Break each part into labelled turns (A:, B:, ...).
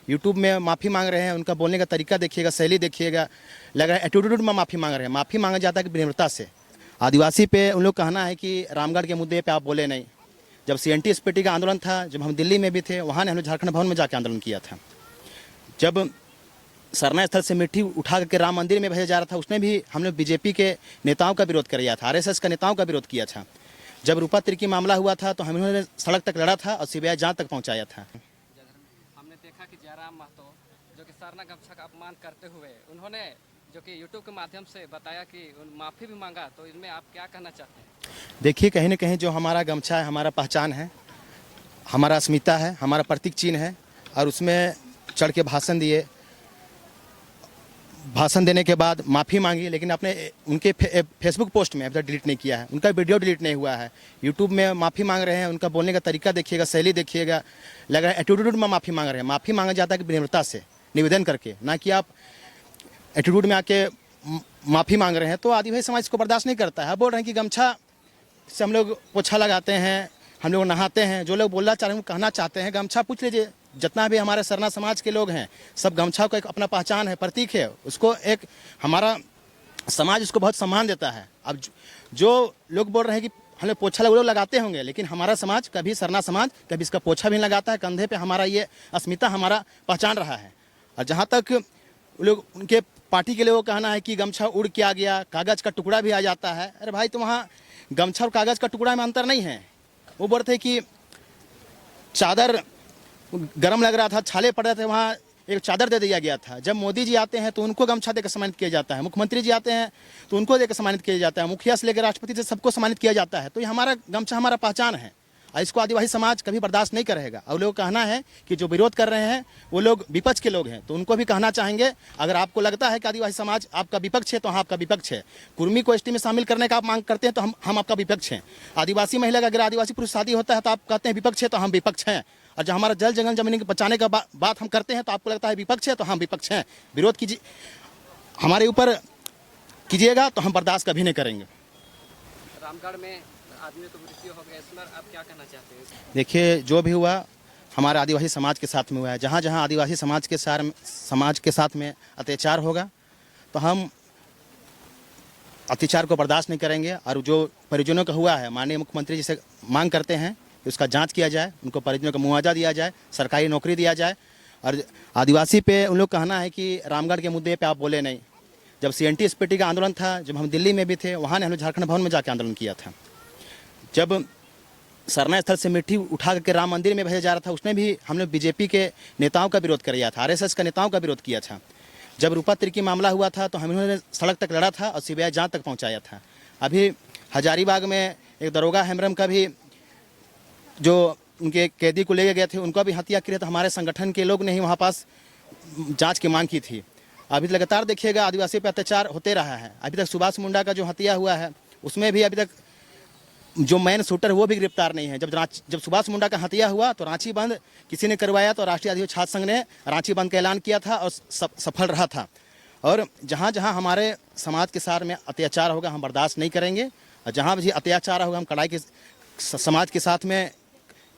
A: YouTube में माफ़ी मांग रहे हैं, उनका बोलने का तरीका देखिएगा, शैली देखिएगा, लग रहा है एटीट्यूड में माफ़ी मांग रहे हैं। माफ़ी मांगा जाता है कि विनम्रता से। आदिवासी पे उन लोग कहना है कि रामगढ़ के मुद्दे पे आप बोले नहीं। जब CNT SPT का आंदोलन था, जब हम दिल्ली में भी थे, वहाँ ने हम लोग झारखंड भवन में जाकर आंदोलन किया था। जब सरना स्थल से मिट्टी उठा करके राम मंदिर में भेजा जा रहा था, उसमें भी हम लोग बीजेपी के नेताओं का विरोध किया था, RSS का नेताओं का विरोध किया था। जब रूपा तिर्की मामला हुआ था तो हम लोगों ने सड़क तक लड़ा था और CBI जांच तक पहुंचाया था।
B: हमने देखा कि जयराम महतो जो कि सरना गमछा का अपमान करते हुए उन्होंने जो कि यूट्यूब के माध्यम से बताया कि माफ़ी भी मांगा, तो इसमें आप क्या कहना चाहते हैं?
A: देखिए, कहीं ना कहीं जो हमारा गमछा है, हमारा पहचान है, हमारा अस्मिता है, हमारा प्रतीक चिन्ह है, और उसमें चढ़ के भाषण दिए। भाषण देने के बाद माफ़ी मांगी, लेकिन अपने उनके फेसबुक पोस्ट में अभी तक डिलीट नहीं किया है, उनका वीडियो डिलीट नहीं हुआ है। यूट्यूब में माफ़ी मांग रहे हैं, उनका बोलने का तरीका देखिएगा, शैली देखिएगा, लग रहा है एटीट्यूड में माफ़ी मांग रहे हैं। माफ़ी मांगा जाता है कि विनम्रता से, निवेदन करके, ना कि आप एटीट्यूड में आके माफ़ी मांग रहे हैं। तो आदिवासी समाज को बर्दाश्त नहीं करता है। बोल रहे हैं कि गमछा से हम लोग पोछा लगाते हैं, हम लोग नहाते हैं। जो लोग बोलना चाह रहे हैं, कहना चाहते हैं, गमछा पूछ लीजिए, जितना भी हमारे सरना समाज के लोग हैं, सब गमछा को एक अपना पहचान है, प्रतीक है। उसको एक हमारा समाज उसको बहुत सम्मान देता है। अब जो लोग बोल रहे हैं कि हम लोग पोछा लोग लगाते होंगे, लेकिन हमारा समाज कभी, सरना समाज कभी इसका पोछा भी नहीं लगाता है। कंधे पे हमारा ये अस्मिता, हमारा पहचान रहा है। और जहाँ तक लोग, उनके पार्टी के लोगों का कहना है कि गमछा उड़ के आ गया, कागज़ का टुकड़ा भी आ जाता है। अरे भाई, तो वहाँ गमछा और कागज़ का टुकड़ा में अंतर नहीं है। वो बोल रहे थे कि चादर गरम लग रहा था, छाले पड़ रहे थे, वहाँ एक चादर दे दिया गया था। जब मोदी जी आते हैं तो उनको गमछा देकर सम्मानित किया जाता है, मुख्यमंत्री जी आते हैं तो उनको देकर सम्मानित किया जाता है, मुखिया से लेकर राष्ट्रपति से सबको सम्मानित किया जाता है। तो ये हमारा गमछा, हमारा पहचान है, और इसको आदिवासी समाज कभी बर्दाश्त नहीं करेगा। और लोग कहना है कि जो विरोध कर रहे हैं वो लोग विपक्ष के लोग हैं, तो उनको भी कहना चाहेंगे, अगर आपको लगता है कि आदिवासी समाज आपका विपक्ष है तो हाँ, आपका विपक्ष है। कुर्मी को ST में शामिल करने का आप मांग करते हैं तो हम आपका विपक्ष हैं। आदिवासी महिला का अगर आदिवासी पुरुष शादी होता है तो आप कहते हैं विपक्ष है, तो हम विपक्ष हैं। और जब हमारा जल जंगल जमीन के बचाने का बात हम करते हैं तो आपको लगता है विपक्ष है, तो हम विपक्ष हैं। विरोध कीजिए, हमारे ऊपर कीजिएगा तो हम बर्दाश्त कभी नहीं करेंगे।
B: रामगढ़ में आदमी को मृत्यु हो गया, इस पर आप क्या कहना चाहते हैं?
A: देखिए, जो भी हुआ हमारे आदिवासी समाज के साथ में हुआ है। जहाँ जहाँ आदिवासी समाज के साथ में अत्याचार होगा तो हम अत्याचार को बर्दाश्त नहीं करेंगे। और जो परिजनों का हुआ है, माननीय मुख्यमंत्री जी से मांग करते हैं कि उसका जांच किया जाए, उनको परिजनों को मुआवजा दिया जाए, सरकारी नौकरी दिया जाए। और आदिवासी पे उन लोग कहना है कि रामगढ़ के मुद्दे पे आप बोले नहीं। जब CNT SPT का आंदोलन था, जब हम दिल्ली में भी थे, वहाँ ने हम लोग झारखंड भवन में जाकर आंदोलन किया था। जब सरना स्थल से मिट्टी उठा करके राम मंदिर में भेजा जा रहा था, उसमें भी हम लोग बीजेपी के नेताओं का विरोध किया था, RSS का नेताओं का विरोध किया था। जब रूपा तिर्की मामला हुआ था तो हम लोगों ने सड़क तक लड़ा था और CBI जांच तक पहुंचाया था। अभी हजारीबाग में एक दरोगा हेम्ब्रम का भी, जो उनके कैदी को ले गए थे, उनको भी हत्या की, तो हमारे संगठन के लोग ने ही वहाँ पास जाँच की मांग की थी। अभी लगातार देखिएगा आदिवासी पर अत्याचार होते रहा है। अभी तक सुभाष मुंडा का जो हत्या हुआ है, उसमें भी अभी तक जो मेन शूटर वो भी गिरफ्तार नहीं है। जब सुभाष मुंडा का हत्या हुआ तो रांची बंद किसी ने करवाया, तो राष्ट्रीय आदिवासी छात्र संघ ने रांची बंद का ऐलान किया था और सफल रहा था। और जहाँ जहाँ हमारे समाज के साथ में अत्याचार होगा हम बर्दाश्त नहीं करेंगे, और जहाँ भी अत्याचार होगा हम कड़ाई के समाज के साथ में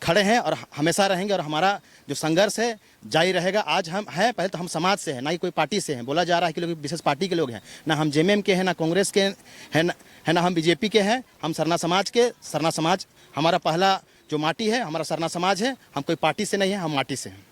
A: खड़े हैं और हमेशा रहेंगे। और हमारा जो संघर्ष है जारी रहेगा। आज हम हैं, पहले तो हम समाज से हैं, ना ही कोई पार्टी से हैं। बोला जा रहा है कि लोग विशेष पार्टी के लोग हैं, ना हम JMM के हैं, ना कांग्रेस के हैं, ना हम BJP के हैं। हम सरना समाज के, सरना समाज हमारा पहला जो माटी है, हमारा सरना समाज है। हम कोई पार्टी से नहीं है, हम माटी से हैं।